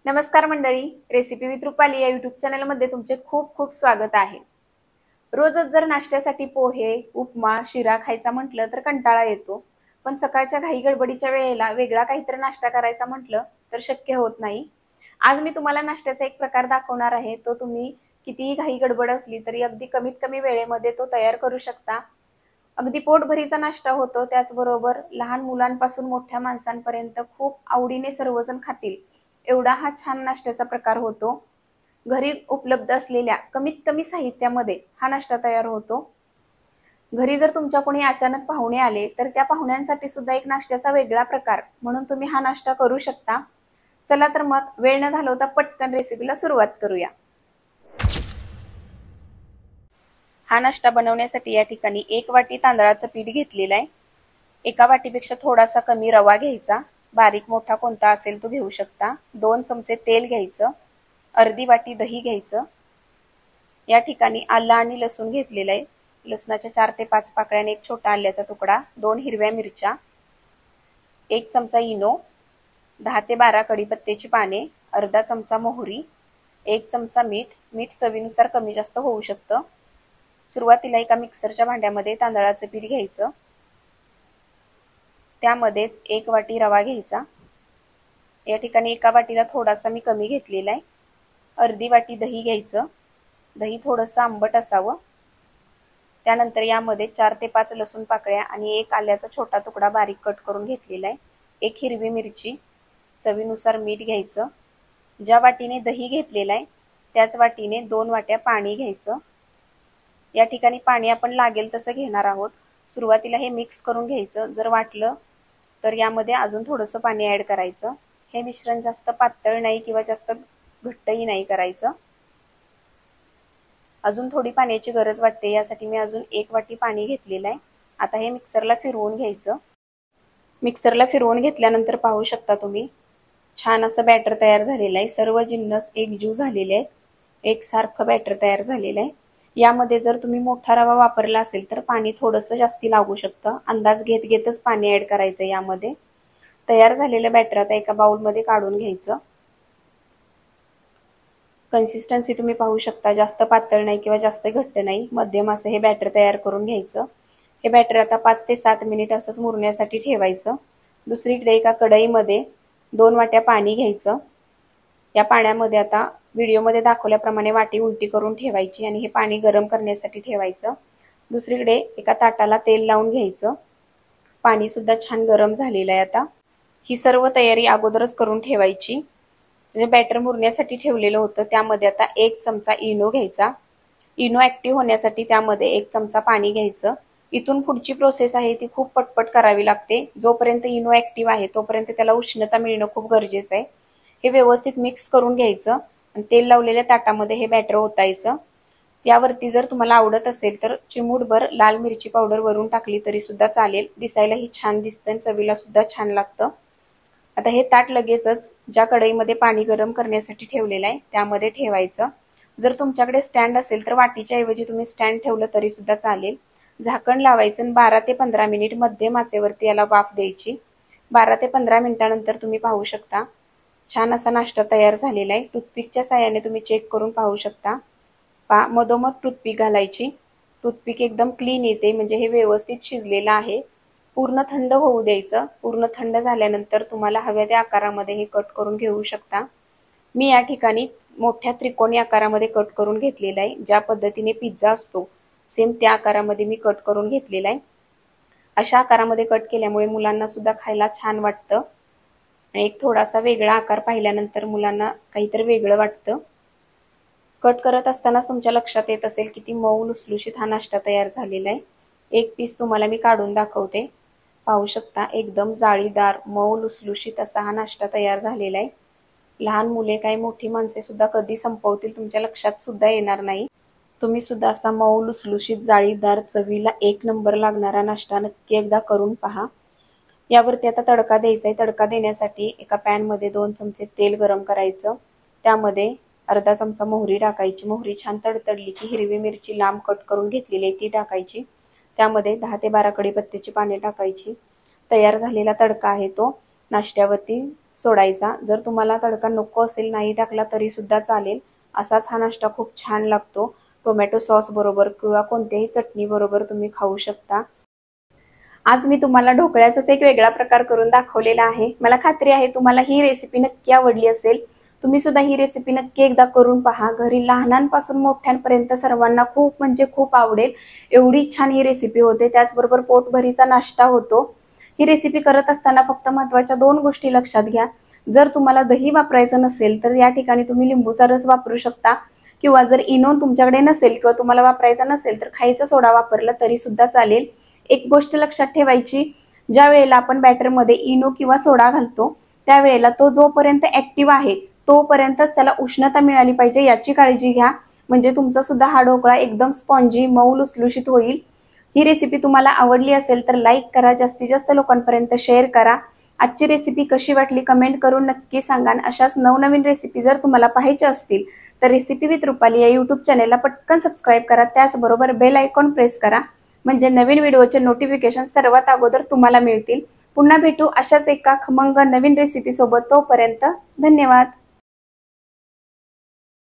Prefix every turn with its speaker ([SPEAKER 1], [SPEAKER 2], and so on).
[SPEAKER 1] नमस्कार मंडळी, recipe with Rupali या यूट्यूब चॅनलमध्ये तुमचे खूप खूप स्वागत आहे। रोजच जर नाश्त्यासाठी पोहे, उपमा, शिरा खायचा म्हटलं तर कंटाळा येतो, पण सकाळच्या घाई गडबडीच्या वेळेला वेगळा काहीतरी नाश्ता करायचा म्हटलं तर शक्य होत नाही। आज मी तुम्हाला नाश्त्याचा एक प्रकार दाखवणार आहे, तो तुम्ही कितीही घाई गडबड असली तरी अगदी कमीत कमी वेळेमध्ये तो तयार करू शकता। अगदी पोटभरीचा नाश्ता होतो, त्याचबरोबर लहान मुलांपासून मोठ्या माणसांपर्यंत खूप आवडीने सर्वजण खातील एवढा हा छान नाश्त्याचा प्रकार होतो। घरी उपलब्ध असलेल्या कमीत कमी साहित्यामध्ये हा नाश्ता तयार होतो। घरी जर तुमच्या कोणी अचानक पाहुणे आले तर त्या पाहुण्यांसाठी सुद्धा एक नाश्त्याचा वेगळा प्रकार म्हणून तुम्ही हा नाश्ता करू शकता। चला तर मग वेळ न घालवता पटकन रेसिपीला सुरुवात करूया। हा नाश्ता बनवण्यासाठी या ठिकाणी 1 वाटी तांदळाचं पीठ घेतलेलं आहे। एका वाटीपेक्षा थोडासा कमी रवा घ्यायचा, बारीक मोठा कोणता असेल तो घेऊ शकता। 2 चमचे तेल घ्यायचं, अर्धी वाटी दही घ्यायचं। या ठिकाणी आलं आणि लसूण घेतलेलं आहे। लसणाच्या 4 ते 5 पाकळ्याने एक छोटा आल्याचा तुकडा, 2 हिरव्या मिरच्या, 1 चमचा इनो, 10 ते 12 कढीपत्त्याची पाने, अर्धा चमचा मोहरी, 1 चमचा मीठ। मीठ चवीनुसार कमी जास्त होऊ शकतं। सुरुवातीला एका मिक्सरच्या भांड्यामध्ये तांदळाचं पीठ घ्यायचं, त्यामध्येच 1 वाटी रवा घ्यायचा। या ठिकाणी एका वाटीला थोडासा मी कमी घेतलेला आहे। अर्धी वाटी दही घ्यायचं, दही थोडंसं आंबट असावं। त्यानंतर यामध्ये 4 ते 5 लसूण पाकळ्या आणि 1 आल्याचा छोटा तुकडा बारीक कट करून घेतलेला आहे, 1 हिरवी मिरची, चवीनुसार मीठ घ्यायचं। ज्या वाटीने दही घेतलेला आहे त्याच वाटीने 2 वाट्या पाणी घ्यायचं। या ठिकाणी पाणी आपण लागेल तसं घेणार आहोत। सुरुवातीला हे मिक्स करून घ्यायचं, जर वाटलं तर यामध्ये अजून थोडंसं पाणी ऍड करायचं। हे मिश्रण जास्त पातळ नाही किंवा जास्त घट्टही नाही करायचं। अजून थोडी पाण्याची गरज वाटते, यासाठी मी अजून 1 वाटी पाणी घेतलेलं आहे। आता हे मिक्सरला फिरवून घ्यायचं। मिक्सरला फिरवून घेतल्यानंतर पाहू शकता तुम्ही छान असं बॅटर तयार झालेलं आहे। सर्व जिन्नस एकजीव झालेले आहेत, एकसारखं बॅटर तयार झालेलं आहे। यामध्ये जर तुम्ही मोठा रवा वापरला असेल तर पाणी थोडंसं जास्ती लागू शकतं, अंदाज घेत घेतच पाणी ऍड करायचं। यामध्ये तयार झालेलं बॅटर आता एका बाउलमध्ये काढून घ्यायचं। कन्सिस्टन्सी तुम्ही पाहू शकता, जास्त पातळ नाही किंवा जास्त घट्ट नाही, मध्यम असं हे बॅटर तयार करून घ्यायचं। हे बॅटर आता 5 ते 7 मिनिट असंच मुरण्यासाठी ठेवायचं। दुसरीकडे एका कढईमध्ये 2 वाट्या पाणी घ्यायचं। या पाण्यामध्ये आता व्हिडिओमध्ये दाखवल्याप्रमाणे वाटी उलटी करून ठेवायची आणि हे पाणी गरम करण्यासाठी ठेवायचं। दुसरीकडे एका ताटाला तेल लावून घ्यायचं। पाणी सुद्धा छान गरम झालेलं आहे। आता ही सर्व तयारी अगोदरच करून ठेवायची। जे बॅटर मुरण्यासाठी ठेवलेलं होतं त्यामध्ये आता 1 चमचा इनो घ्यायचा। इनो ऍक्टिव्ह होण्यासाठी त्यामध्ये 1 चमचा पाणी घ्यायचं। इथून पुढची प्रोसेस आहे ती खूप पटपट करावी लागते। जोपर्यंत इनो ऍक्टिव्ह आहे तोपर्यंत त्याला उष्णता मिळणं खूप गरजेचं आहे। हे व्यवस्थित मिक्स करून घ्यायचं आणि तेल लावलेल्या ताटामध्ये हे बॅटर ओतायचं। यावरती जर तुम्हाला आवडत असेल तर चिमूटभर लाल मिरची पावडर वरून टाकली तरी सुद्धा चालेल, दिसायलाही छान दिसतं आणि चवीला सुद्धा छान लागतं। आता हे ताट लगेचच ज्या कढईमध्ये पाणी गरम करण्यासाठी ठेवलेलं आहे त्यामध्ये ठेवायचं। जर तुमच्याकडे स्टँड असेल तर वाटीच्या ऐवजी तुम्ही स्टँड ठेवलं तरी सुद्धा चालेल। झाकण लावायचं आणि 12 ते 15 मिनिट मध्यम आचेवरती याला वाफ द्यायची। 12 ते 15 मिनिटांनंतर तुम्ही पाहू शकता छान असा नाश्ता तयार झालेला आहे। टूथपिकच्या साहाय्याने तुम्ही चेक करून पाहू शकता। मधोमध टूथपिक घालायची, टूथपिक एकदम क्लीन येते, म्हणजे हे व्यवस्थित शिजलेलं आहे। पूर्ण थंड होऊ द्यायचं। पूर्ण थंड झाल्यानंतर तुम्हाला हव्या त्या आकारामध्ये हे कट करून घेऊ शकता। मी या ठिकाणी मोठ्या त्रिकोणी आकारामध्ये कट करून घेतलेला आहे। ज्या पद्धतीने पिझ्झा असतो सेम त्या आकारामध्ये मी कट करून घेतलेला आहे। अशा आकारामध्ये कट केल्यामुळे मुलांना सुद्धा खायला छान वाटतं आणि एक थोडासा वेगळा आकार पाहिल्यानंतर मुलांना काहीतरी वेगळं वाटतं। कट करत असतानाच तुमच्या लक्षात येत असेल किती मऊ लुसलुशीत हा नाश्ता तयार झालेला आहे। एक पीस तुम्हाला मी काढून दाखवते, पाहू शकता एकदम जाळीदार मऊ लुसलुशीत असा हा नाश्ता तयार झालेला आहे। लहान मुले काय मोठी माणसे सुद्धा कधी संपवतील तुमच्या लक्षात सुद्धा येणार नाही। तुम्ही सुद्धा असा मऊ लुसलुशीत जाळीदार चवीला 1 नंबर लागणारा नाश्ता नक्की एकदा करून पहा। यावरती आता तडका द्यायचा आहे। तडका देण्यासाठी एका पॅन मध्ये 2 चमचे तेल गरम करायचं, त्यामध्ये अर्धा चमचा मोहरी टाकायची। मोहरी छान तडतडली की हिरवी मिरची लांब कट करून घेतलेली आहे ती टाकायची। त्यामध्ये 10 ते 12 कढीपत्त्याची पाने टाकायची। तयार झालेला तडका आहे तो नाश्त्यावरती सोडायचा। जर तुम्हाला तडका नको असेल नाही टाकला तरी सुद्धा चालेल। असाच हा नाश्ता खूप छान लागतो। टोमॅटो सॉस बरोबर किंवा कोणत्याही चटणी बरोबर तुम्ही खाऊ शकता। आज मी तुम्हाला ढोकळ्याचाच एक वेगळा प्रकार करून दाखवलेला आहे। मला खात्री आहे तुम्हाला ही रेसिपी नक्की आवडली असेल। तुम्ही सुद्धा ही रेसिपी नक्की एकदा करून पहा। घरी लहानांपासून मोठ्यांपर्यंत सर्वांना खूप म्हणजे खूप आवडेल एवढी छान ही रेसिपी होते। त्याचबरोबर पोटभरीचा नाश्ता होतो। ही रेसिपी करत असताना फक्त महत्त्वाच्या 2 गोष्टी लक्षात घ्या। जर तुम्हाला दही वापरायचं नसेल तर या ठिकाणी तुम्ही लिंबूचा रस वापरू शकता किंवा जर इनो तुमच्याकडे नसेल किंवा तुम्हाला वापरायचा नसेल तर खायचा सोडा वापरला तरी सुद्धा चालेल। एक गोष्ट लक्षात ठेवायची, ज्या वेळेला आपण बॅटर मध्ये इनो किंवा सोडा घालतो त्यावेळेला तो जोपर्यंत ऍक्टिव्ह आहे तोपर्यंतच त्याला उष्णता मिळाली पाहिजे याची काळजी घ्या। म्हणजे तुमचा सुद्धा हा ढोकळा एकदम स्पॉन्जी मऊ लुसलुशीत होईल। ही रेसिपी तुम्हाला आवडली असेल तर लाईक करा, जास्तीत जास्त लोकांपर्यंत शेअर करा। आजची रेसिपी कशी वाटली कमेंट करून नक्की सांगा। अशाच नवनवीन रेसिपी जर तुम्हाला पाहायच्या असतील तर रेसिपी विथ रुपाली या यूट्यूब चॅनेलला पटकन सबस्क्राईब करा। त्याचबरोबर बेल आयकॉन प्रेस करा म्हणजे नवीन व्हिडिओचे नोटिफिकेशन सर्वात अगोदर तुम्हाला मिळतील। पुन्हा भेटू अशाच एका खमंग नवीन रेसिपी सोबत। तोपर्यंत धन्यवाद।